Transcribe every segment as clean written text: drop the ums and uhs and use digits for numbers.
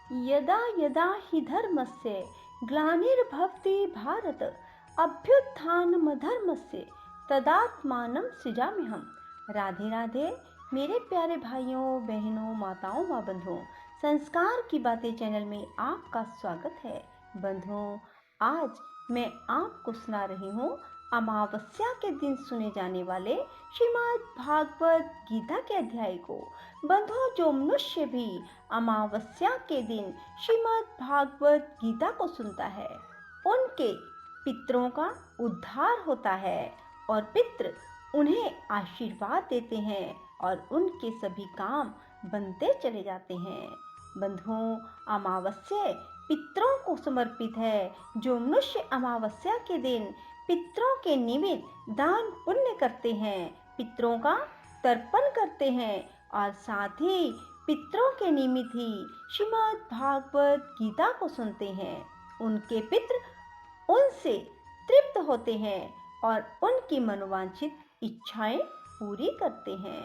यदा यदा हि धर्मस्य ग्लानिर्भवति भारत अभ्युत्थानमधर्मस्य तदात्मानं सृजाम्यहम्। राधे राधे मेरे प्यारे भाइयों बहनों माताओं व बंधुओं, संस्कार की बातें चैनल में आपका स्वागत है। बंधुओं, आज मैं आपको सुना रही हूँ अमावस्या के दिन सुने जाने वाले श्रीमद् भागवत गीता के अध्याय को। बंधुओं, जो मनुष्य भी अमावस्या के दिन श्रीमद् भागवत गीता को सुनता है, उनके पितरों का उद्धार होता है और पितृ उन्हें आशीर्वाद देते हैं और उनके सभी काम बनते चले जाते हैं। बंधुओं, अमावस्या पितरों को समर्पित है। जो मनुष्य अमावस्या के दिन पितरों के निमित्त दान पुण्य करते हैं, पितरों का तर्पण करते हैं और साथ ही पितरों के निमित्त ही श्रीमद् भागवत गीता को सुनते हैं, उनके पितृ उनसे तृप्त होते हैं और उनकी मनोवांछित इच्छाएं पूरी करते हैं।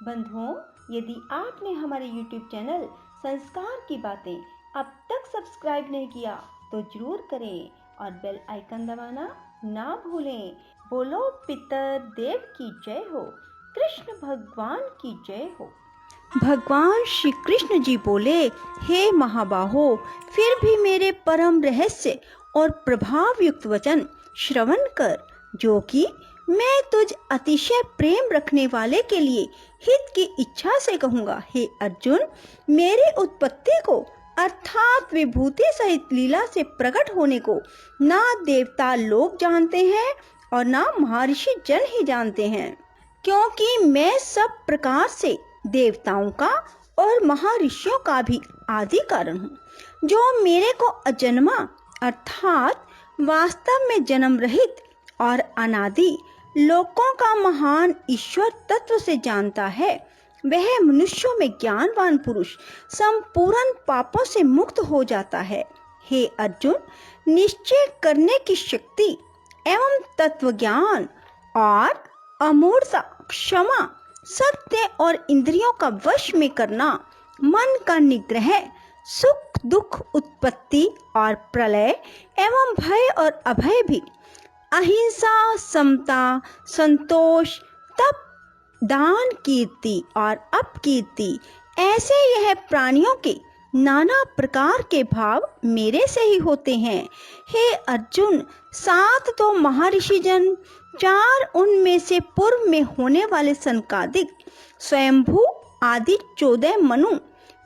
बंधुओं, यदि आपने हमारे YouTube चैनल संस्कार की बातें अब तक सब्सक्राइब नहीं किया तो जरूर करें और बेल आइकन दबाना ना भूलें। बोलो पितर देव की जय हो, कृष्ण भगवान की जय हो। भगवान श्री कृष्ण जी बोले, हे महाबाहो, फिर भी मेरे परम रहस्य और प्रभाव युक्त वचन श्रवण कर, जो कि मैं तुझ अतिशय प्रेम रखने वाले के लिए हित की इच्छा से कहूँगा। हे अर्जुन, मेरी उत्पत्ति को अर्थात विभूति सहित लीला से प्रकट होने को ना देवता लोग जानते हैं और ना महर्षि जन ही जानते हैं, क्योंकि मैं सब प्रकार से देवताओं का और महर्षियों का भी आदि कारण हूँ। जो मेरे को अजन्मा अर्थात वास्तव में जन्म रहित और अनादि लोकों का महान ईश्वर तत्व से जानता है, वह मनुष्यों में ज्ञानवान पुरुष संपूर्ण पापों से मुक्त हो जाता है। हे अर्जुन, निश्चय करने की शक्ति एवं तत्व ज्ञान और अमूर्तता, क्षमा, सत्य और इंद्रियों का वश में करना, मन का निग्रह, सुख दुख उत्पत्ति और प्रलय एवं भय और अभय भी, अहिंसा, समता, संतोष, तप, दान, कीर्ति और अपकीर्ति, ऐसे यह प्राणियों के नाना प्रकार के भाव मेरे से ही होते हैं। हे अर्जुन, 7 तो महर्षि जन, 4 उनमें से पूर्व में होने वाले सनकादिक, स्वयंभू आदि 14 मनु,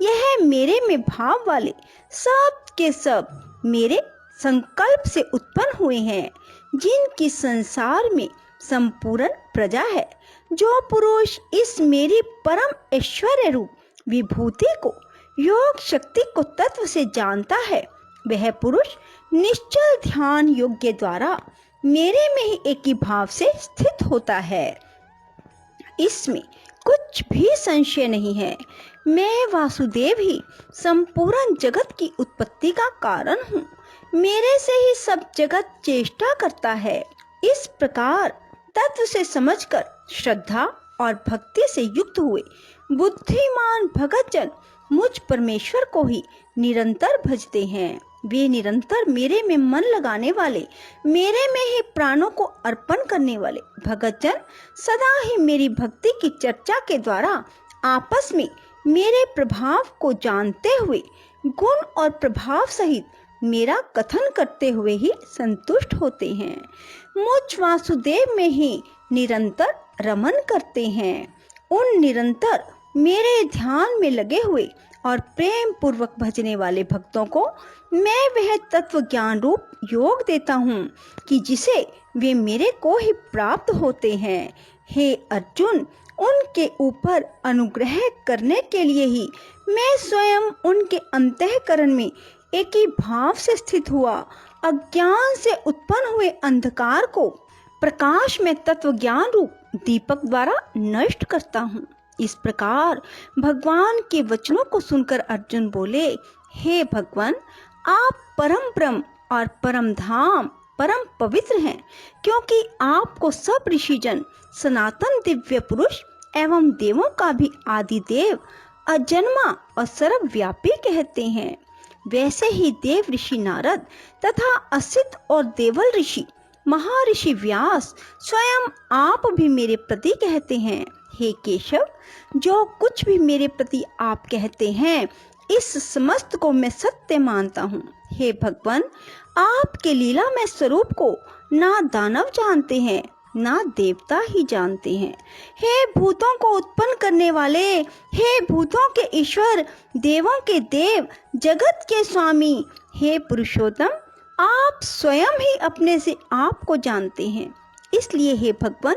यह मेरे में भाव वाले सब के सब मेरे संकल्प से उत्पन्न हुए हैं, जिनकी संसार में संपूर्ण प्रजा है। जो पुरुष इस मेरी परम ऐश्वर्य रूप विभूति को, योग शक्ति को तत्व से जानता है, वह पुरुष निश्चल ध्यान योग्य द्वारा मेरे में ही एक ही भाव से स्थित होता है। इसमें कुछ भी संशय नहीं है। मैं वासुदेव ही संपूर्ण जगत की उत्पत्ति का कारण हूँ। मेरे से ही सब जगत चेष्टा करता है। इस प्रकार तत्व से समझकर श्रद्धा और भक्ति से युक्त हुए बुद्धिमान भगत जन मुझ परमेश्वर को ही निरंतर भजते हैं। वे निरंतर मेरे में मन लगाने वाले, मेरे में ही प्राणों को अर्पण करने वाले भगत जन सदा ही मेरी भक्ति की चर्चा के द्वारा आपस में मेरे प्रभाव को जानते हुए गुण और प्रभाव सहित मेरा कथन करते हुए ही संतुष्ट होते हैं। मुझ वासुदेव में ही निरंतर रमन करते हैं। उन निरंतर मेरे ध्यान में लगे हुए और प्रेम पूर्वक भजने वाले भक्तों को मैं वह तत्व ज्ञान रूप योग देता हूँ कि जिसे वे मेरे को ही प्राप्त होते हैं। हे अर्जुन, उनके ऊपर अनुग्रह करने के लिए ही मैं स्वयं उनके अंतःकरण में एक ही भाव से स्थित हुआ अज्ञान से उत्पन्न हुए अंधकार को प्रकाश में तत्व ज्ञान रूप दीपक द्वारा नष्ट करता हूँ। इस प्रकार भगवान के वचनों को सुनकर अर्जुन बोले, हे भगवान, आप परम ब्रह्म और परम धाम परम पवित्र हैं, क्योंकि आपको सब ऋषिजन, सनातन दिव्य पुरुष एवं देवों का भी आदि देव अजन्मा और सर्वव्यापी कहते हैं। वैसे ही देव ऋषि नारद तथा असित और देवल ऋषि महर्षि व्यास स्वयं आप भी मेरे प्रति कहते हैं, हे केशव, जो कुछ भी मेरे प्रति आप कहते हैं इस समस्त को मैं सत्य मानता हूँ। हे भगवान, आपके लीलामय स्वरूप को ना दानव जानते हैं ना देवता ही जानते हैं। हे भूतों को उत्पन्न करने वाले, हे भूतों के ईश्वर, देवों के देव, जगत के स्वामी, हे पुरुषोत्तम, आप स्वयं ही अपने से आप को जानते हैं। इसलिए हे भगवान,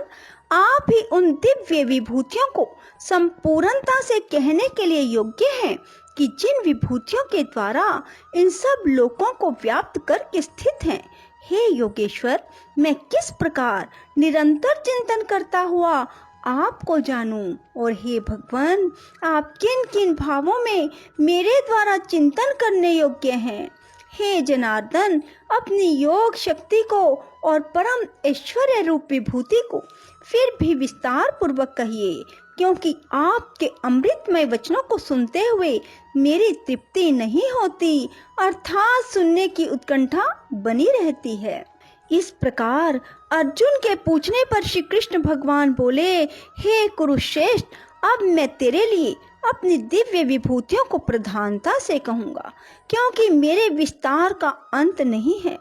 आप ही उन दिव्य विभूतियों को संपूर्णता से कहने के लिए योग्य हैं कि जिन विभूतियों के द्वारा इन सब लोकों को व्याप्त करके स्थित हैं। हे योगेश्वर, मैं किस प्रकार निरंतर चिंतन करता हुआ आपको जानूं, और हे भगवान, आप किन किन भावों में मेरे द्वारा चिंतन करने योग्य हैं। हे जनार्दन, अपनी योग शक्ति को और परम ऐश्वर्य रूप विभूति को फिर भी विस्तार पूर्वक कहिए, क्योंकि आपके अमृतमय वचनों को सुनते हुए मेरी तृप्ति नहीं होती, अर्थात सुनने की उत्कंठा बनी रहती है। इस प्रकार अर्जुन के पूछने पर श्री कृष्ण भगवान बोले, हे कुरुश्रेष्ठ, अब मैं तेरे लिए अपनी दिव्य विभूतियों को प्रधानता से कहूँगा, क्योंकि मेरे विस्तार का अंत नहीं है।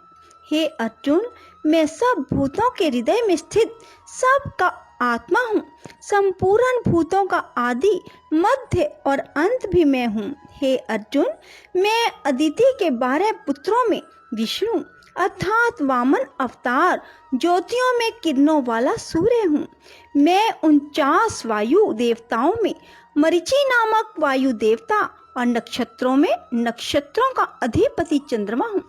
हे अर्जुन, मैं सब भूतों के हृदय में स्थित सब का आत्मा हूँ। संपूर्ण भूतों का आदि, मध्य और अंत भी मैं हूँ। हे अर्जुन, मैं अदिति के 12 पुत्रों में विष्णु अर्थात वामन अवतार, ज्योतियों में किरणों वाला सूर्य हूँ। मैं 49 वायु देवताओं में मरीचि नामक वायु देवता और नक्षत्रों में नक्षत्रों का अधिपति चंद्रमा हूँ।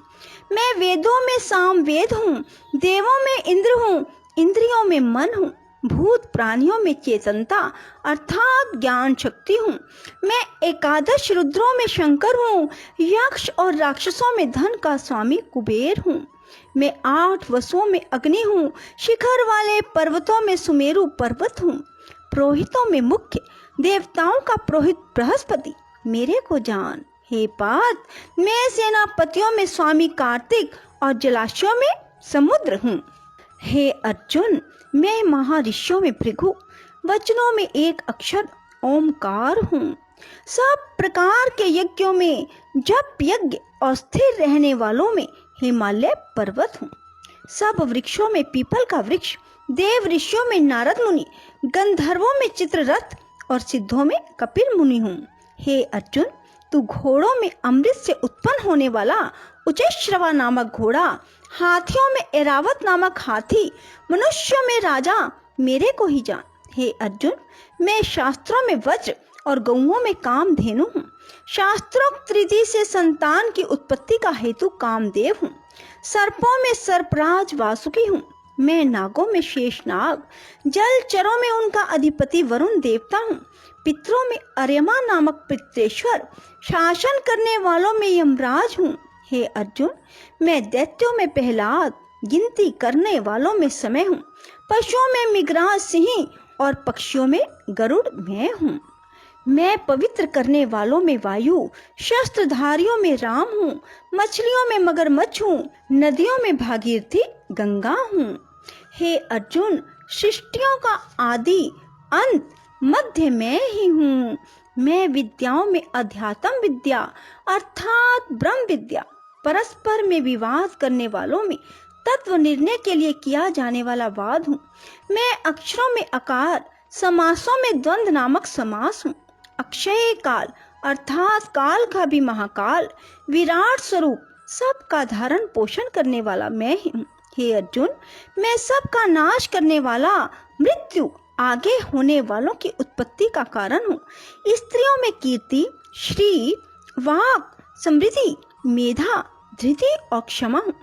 मैं वेदों में साम वेद हूँ, देवों में इंद्र हूँ, इंद्रियों में मन हूँ, भूत प्राणियों में चेतनता अर्थात ज्ञान शक्ति हूँ। मैं 11 रुद्रों में शंकर हूँ, यक्ष और राक्षसों में धन का स्वामी कुबेर हूँ। मैं 8 वसुओं में अग्नि हूँ, शिखर वाले पर्वतों में सुमेरु पर्वत हूँ। पुरोहितों में मुख्य, देवताओं का पुरोहित बृहस्पति, मेरे को जान। हे पार्थ, मैं सेनापतियों में स्वामी कार्तिक और जलाशयों में समुद्र हूँ। हे अर्जुन, मैं महर्षियों में भृगु, वचनों में एक अक्षर ओमकार हूँ। सब प्रकार के यज्ञों में जप यज्ञ और स्थिर रहने वालों में हिमालय पर्वत हूँ। सब वृक्षों में पीपल का वृक्ष, देव ऋषियों में नारद मुनि, गंधर्वों में चित्ररथ और सिद्धों में कपिल मुनि हूँ। हे अर्जुन, तू घोड़ों में अमृत से उत्पन्न होने वाला उच्चैश्रवा नामक घोड़ा, हाथियों में ऐरावत नामक हाथी, मनुष्यों में राजा, मेरे को ही जान। हे अर्जुन, मैं शास्त्रों में वज्र और गौओं में कामधेनु हूँ। शास्त्रोक्त रीति से संतान की उत्पत्ति का हेतु कामदेव हूँ। सर्पों में सर्पराज वासुकी हूँ। मैं नागों में शेषनाग, जलचरों में उनका अधिपति वरुण देवता हूँ। पितरों में अर्यमा नामक पितरेश्वर, शासन करने वालों में यमराज हूँ। हे अर्जुन, मैं दैत्यों में प्रहलाद, गिनती करने वालों में समय हूँ। पशुओं में मिगराज सिंह और पक्षियों में गरुड़ मैं हूँ। मैं पवित्र करने वालों में वायु, शस्त्रधारियों में राम हूँ। मछलियों में मगरमच्छ हूँ, नदियों में भागीरथी गंगा हूँ। हे अर्जुन, सृष्टियों का आदि अंत मध्य मैं ही हूँ। मैं विद्याओं में अध्यात्म विद्या अर्थात ब्रह्म विद्या, परस्पर में विवाद करने वालों में तत्व निर्णय के लिए किया जाने वाला वाद हूँ। मैं अक्षरों में आकार, समासों में द्वंद्व नामक समास हूँ। अक्षय काल अर्थात काल का भी महाकाल, विराट स्वरूप, सबका धारण पोषण करने वाला मैं ही हूँ। हे अर्जुन, मैं सबका नाश करने वाला, मृत्यु आगे होने वालों की उत्पत्ति का कारण हूँ। स्त्रियों में कीर्ति, श्री, वाक, समृद्धि, मेधा, धृति और क्षमा हूँ।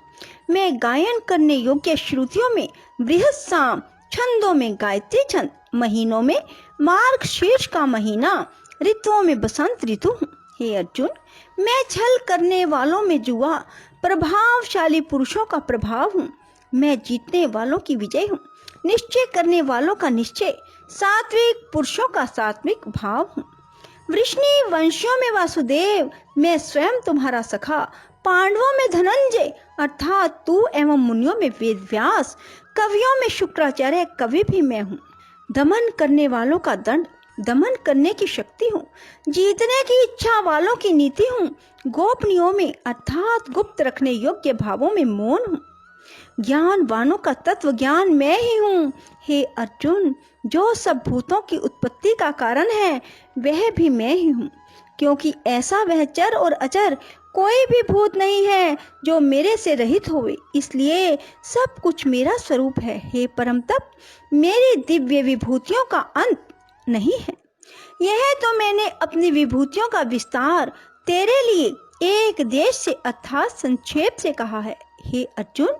मैं गायन करने योग्य श्रुतियों में बृहत साम, छंदों में गायत्री छंद, महीनों में मार्गशीर्ष का महीना, ऋतुओं में बसंत ऋतु हूँ। हे अर्जुन, मैं छल करने वालों में जुआ, प्रभावशाली पुरुषों का प्रभाव हूँ। मैं जीतने वालों की विजय हूँ, निश्चय करने वालों का निश्चय, सात्विक पुरुषों का सात्विक भाव हूँ। वृष्णि वंशियों में वासुदेव, मैं स्वयं तुम्हारा सखा, पांडवों में धनंजय अर्थात तू एवं मुनियों में वेद व्यास, कवियों में शुक्राचार्य कवि भी मैं हूँ। दमन करने वालों का दंड दमन करने की शक्ति हूँ, जीतने की इच्छा वालों की नीति हूँ, गोपनीयों में अर्थात गुप्त रखने योग्य भावों में मौन हूँ, ज्ञानवानों का तत्व ज्ञान मैं ही हूँ। हे अर्जुन, जो सब भूतों की उत्पत्ति का कारण है वह भी मैं ही हूँ, क्योंकि ऐसा वह चर और अचर कोई भी भूत नहीं है जो मेरे से रहित होवे, इसलिए सब कुछ मेरा स्वरूप है। हे परम तप, मेरी दिव्य विभूतियों का अंत नहीं है। यह तो मैंने अपनी विभूतियों का विस्तार तेरे लिए एक देश से अर्थात संक्षेप से कहा है। हे अर्जुन,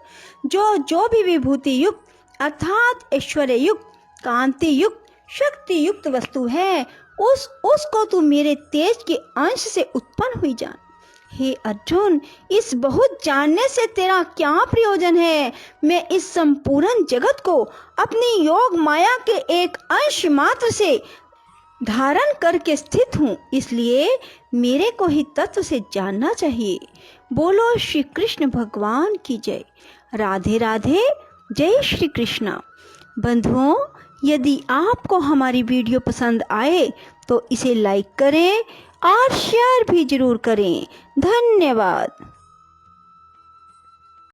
जो भी विभूति युक्त अर्थात ऐश्वर्य युक्त, कांति युक्त, शक्ति युक्त वस्तु है उसको तू मेरे तेज के अंश से उत्पन्न हुई जान। हे अर्जुन, इस बहुत जानने से तेरा क्या प्रयोजन है? मैं इस संपूर्ण जगत को अपनी योग माया के एक अंश मात्र से धारण करके स्थित हूँ, इसलिए मेरे को ही तत्व से जानना चाहिए। बोलो श्री कृष्ण भगवान की जय। राधे राधे, जय श्री कृष्णा। बंधुओं, यदि आपको हमारी वीडियो पसंद आए तो इसे लाइक करें और शेयर भी जरूर करें। धन्यवाद।